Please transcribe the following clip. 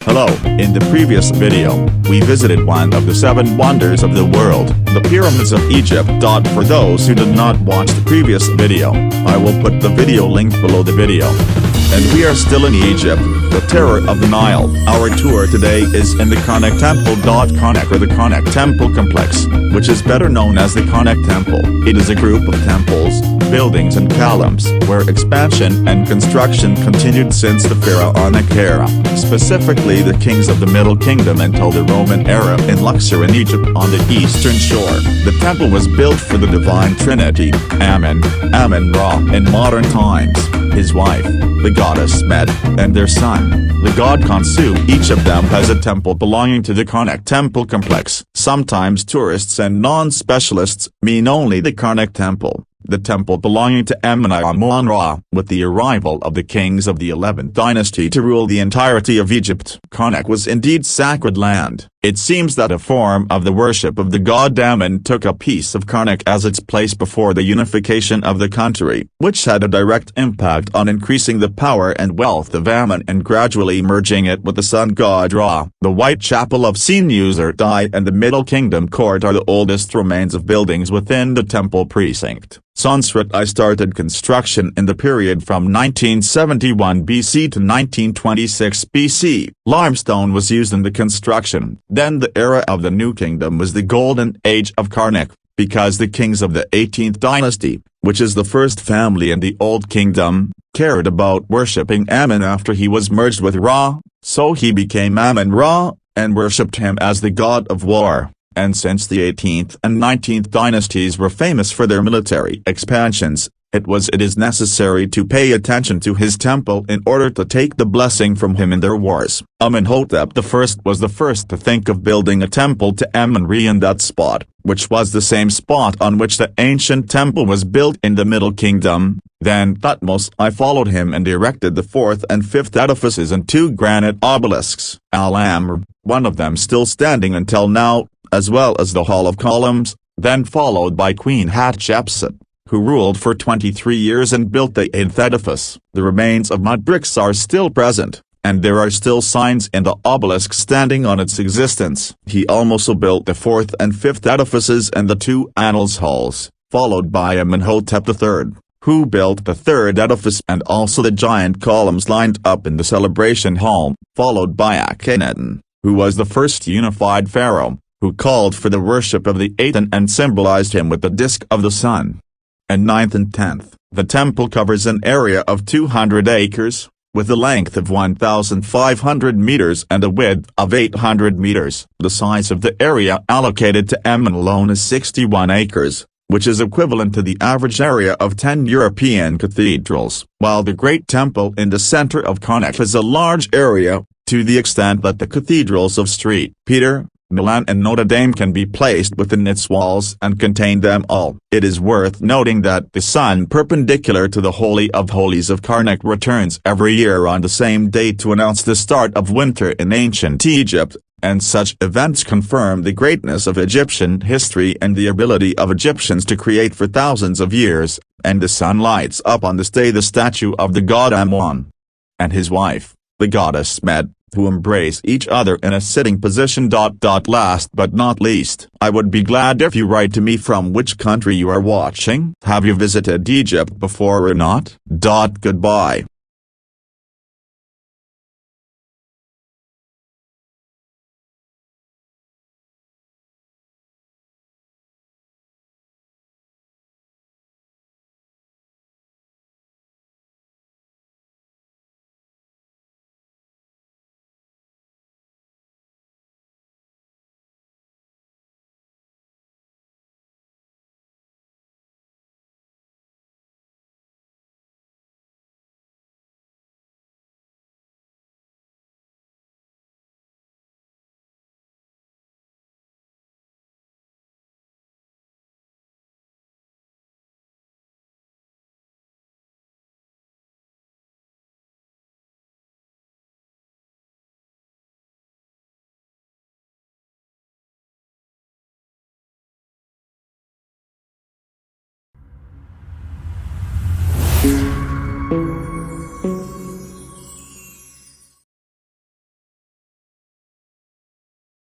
Hello, in the previous video, we visited one of the 7 wonders of the world, the pyramids of Egypt. For those who did not watch the previous video, I will put the video link below the video. And we are still in Egypt, the terror of the Nile. Our tour today is in the Karnak temple. Karnak, or the Karnak temple complex, which is better known as the Karnak temple. It is a group of temples, buildings and columns, where expansion and construction continued since the Pharaonic era, specifically the kings of the Middle Kingdom until the Roman era in Luxor in Egypt on the eastern shore. The temple was built for the divine trinity, Amun-Ra in modern times, his wife, the goddess Med, and their son, the god Khonsu. Each of them has a temple belonging to the Karnak temple complex. Sometimes tourists and non-specialists mean only the Karnak temple, the temple belonging to Amun-Ra. With the arrival of the kings of the 11th dynasty to rule the entirety of Egypt, Karnak was indeed sacred land. It seems that a form of the worship of the god Amun took a piece of Karnak as its place before the unification of the country, which had a direct impact on increasing the power and wealth of Amun and gradually merging it with the sun god Ra. The White Chapel of Senusret-i and the Middle Kingdom Court are the oldest remains of buildings within the temple precinct. Senusret-i started construction in the period from 1971 BC to 1926 BC. Limestone was used in the construction. Then the era of the New Kingdom was the Golden Age of Karnak, because the kings of the 18th dynasty, which is the first family in the Old Kingdom, cared about worshipping Amun after he was merged with Ra, so he became Amun-Ra, and worshipped him as the god of war. And since the 18th and 19th dynasties were famous for their military expansions, it is necessary to pay attention to his temple in order to take the blessing from him in their wars. Amenhotep I was the first to think of building a temple to Amun-Ra in that spot, which was the same spot on which the ancient temple was built in the Middle Kingdom. Then Thutmose I followed him and erected the 4th and 5th edifices and 2 granite obelisks, Al-Amr, one of them still standing until now, as well as the Hall of Columns, then followed by Queen Hatshepsut, who ruled for 23 years and built the 8th edifice. The remains of mud bricks are still present, and there are still signs in the obelisk standing on its existence. He also built the 4th and 5th edifices and the 2 annals halls, followed by Amenhotep III, who built the 3rd edifice and also the giant columns lined up in the celebration hall, followed by Akhenaten, who was the first unified pharaoh, who called for the worship of the Aten and symbolized him with the disk of the sun. And 9th and 10th, the temple covers an area of 200 acres, with a length of 1,500 meters and a width of 800 meters. The size of the area allocated to Amun alone is 61 acres, which is equivalent to the average area of 10 European cathedrals. While the Great Temple in the center of Karnak has a large area, to the extent that the cathedrals of St. Peter, Milan and Notre Dame can be placed within its walls and contain them all. It is worth noting that the sun perpendicular to the Holy of Holies of Karnak returns every year on the same day to announce the start of winter in ancient Egypt, and such events confirm the greatness of Egyptian history and the ability of Egyptians to create for thousands of years. And the sun lights up on this day the statue of the god Amun and his wife, the goddess Med, who embrace each other in a sitting position. Last but not least, I would be glad if you write to me from which country you are watching. Have you visited Egypt before or not? Goodbye.